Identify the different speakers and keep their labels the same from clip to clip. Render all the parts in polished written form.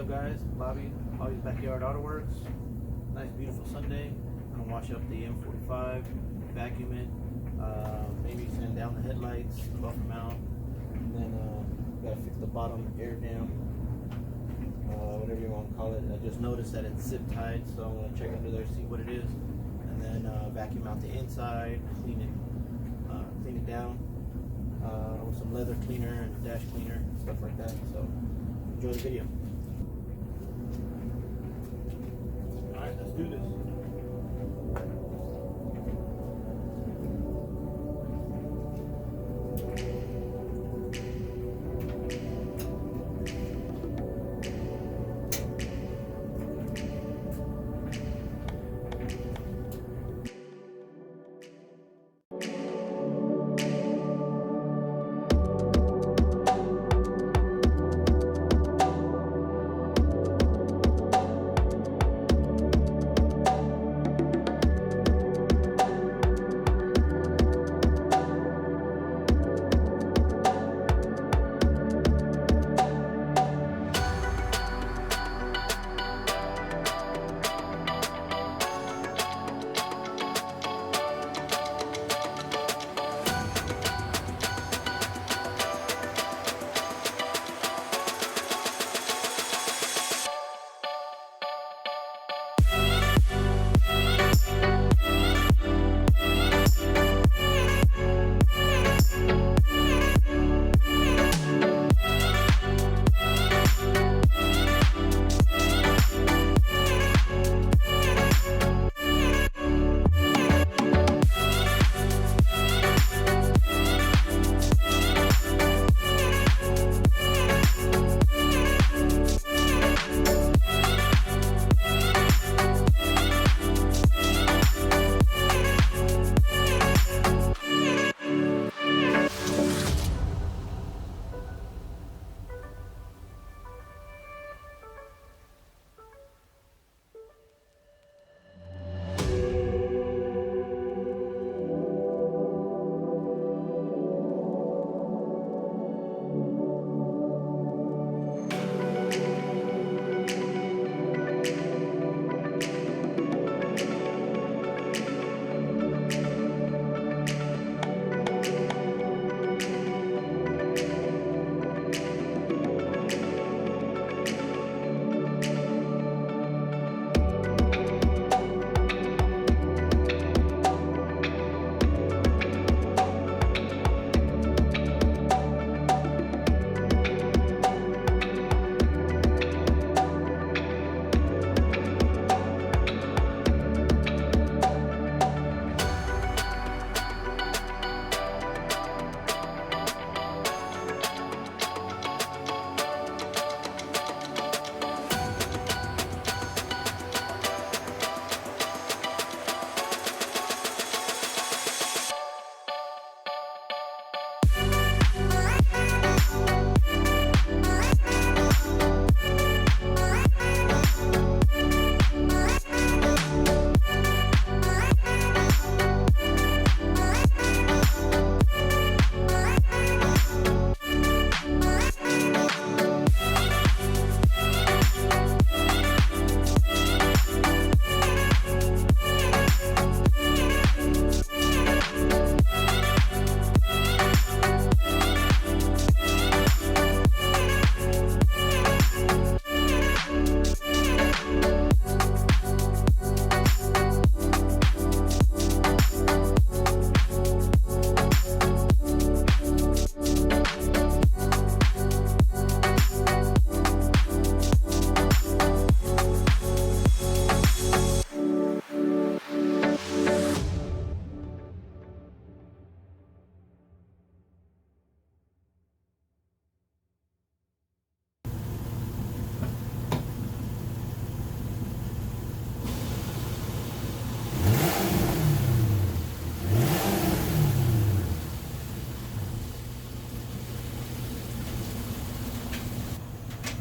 Speaker 1: up, guys? Bobby, Bobby's Backyard Auto Works. Nice, beautiful Sunday. I'm gonna wash up the M45, vacuum it, maybe sand down the headlights, buff them out, and then gotta fix the bottom air dam, whatever you want to call it. I just noticed that it's zip tied, so I'm gonna check under there, see what it is, and then vacuum out the inside, clean it down with some leather cleaner and dash cleaner, stuff like that. So enjoy the video. All right, let's do this.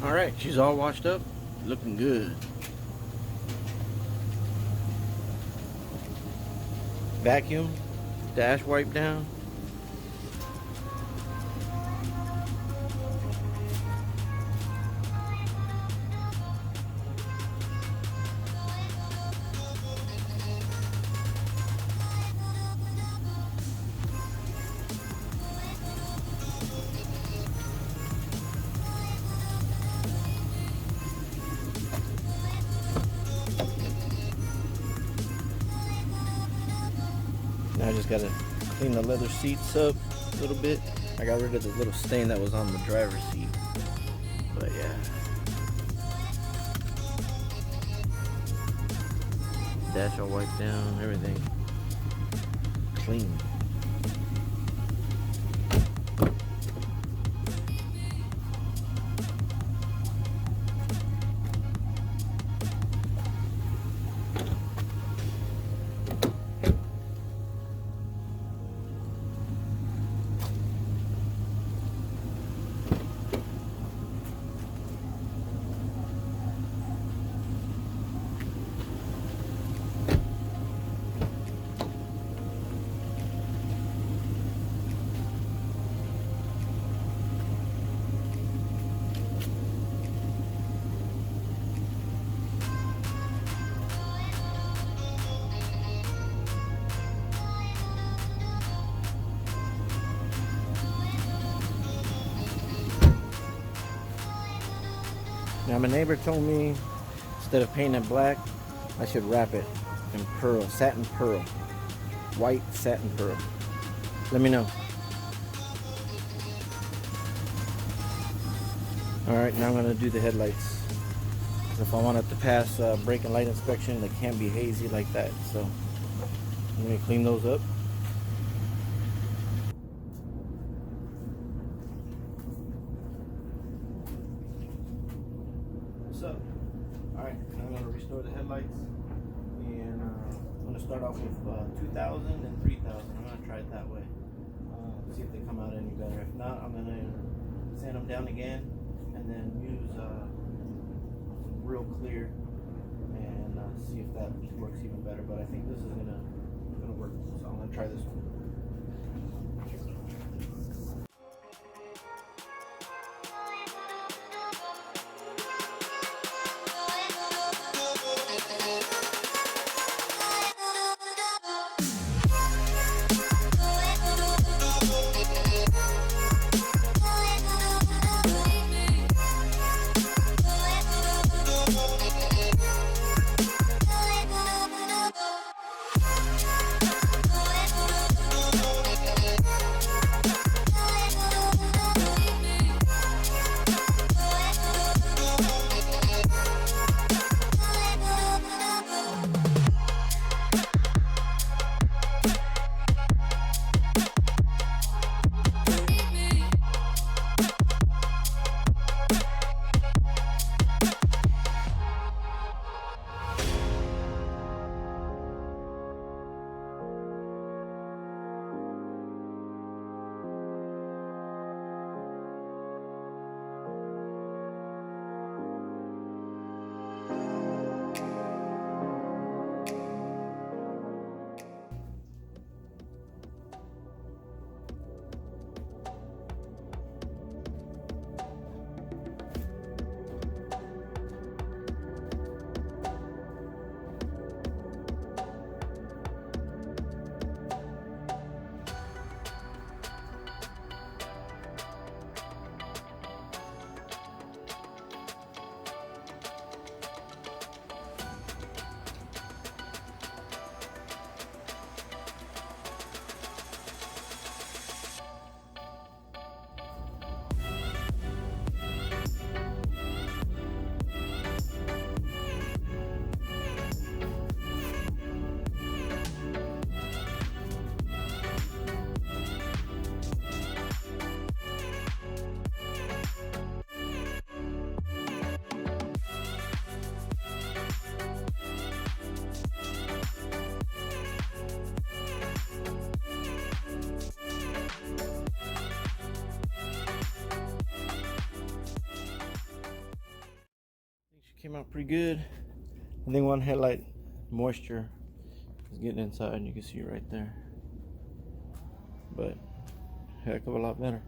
Speaker 1: All right, she's all washed up, looking good. Vacuum, dash wipe down. I just gotta clean the leather seats up a little bit. I got rid of the little stain that was on the driver's seat. But yeah. Dash all wiped down, everything clean. Now my neighbor told me instead of painting it black, I should wrap it in pearl, satin pearl, white satin pearl. Let me know. Alright, now I'm going to do the headlights. If I want it to pass brake and light inspection, they can't be hazy like that. So I'm going to clean those up. So, alright, I'm going to restore the headlights, and I'm going to start off with 2000 and 3000. I'm going to try it that way, see if they come out any better. If not, I'm going to sand them down again and then use real clear and see if that works even better. But I think this is going to work, so I'm going to try this one. Came out pretty good. I think one headlight moisture is getting inside. You can see right there, but heck of a lot better.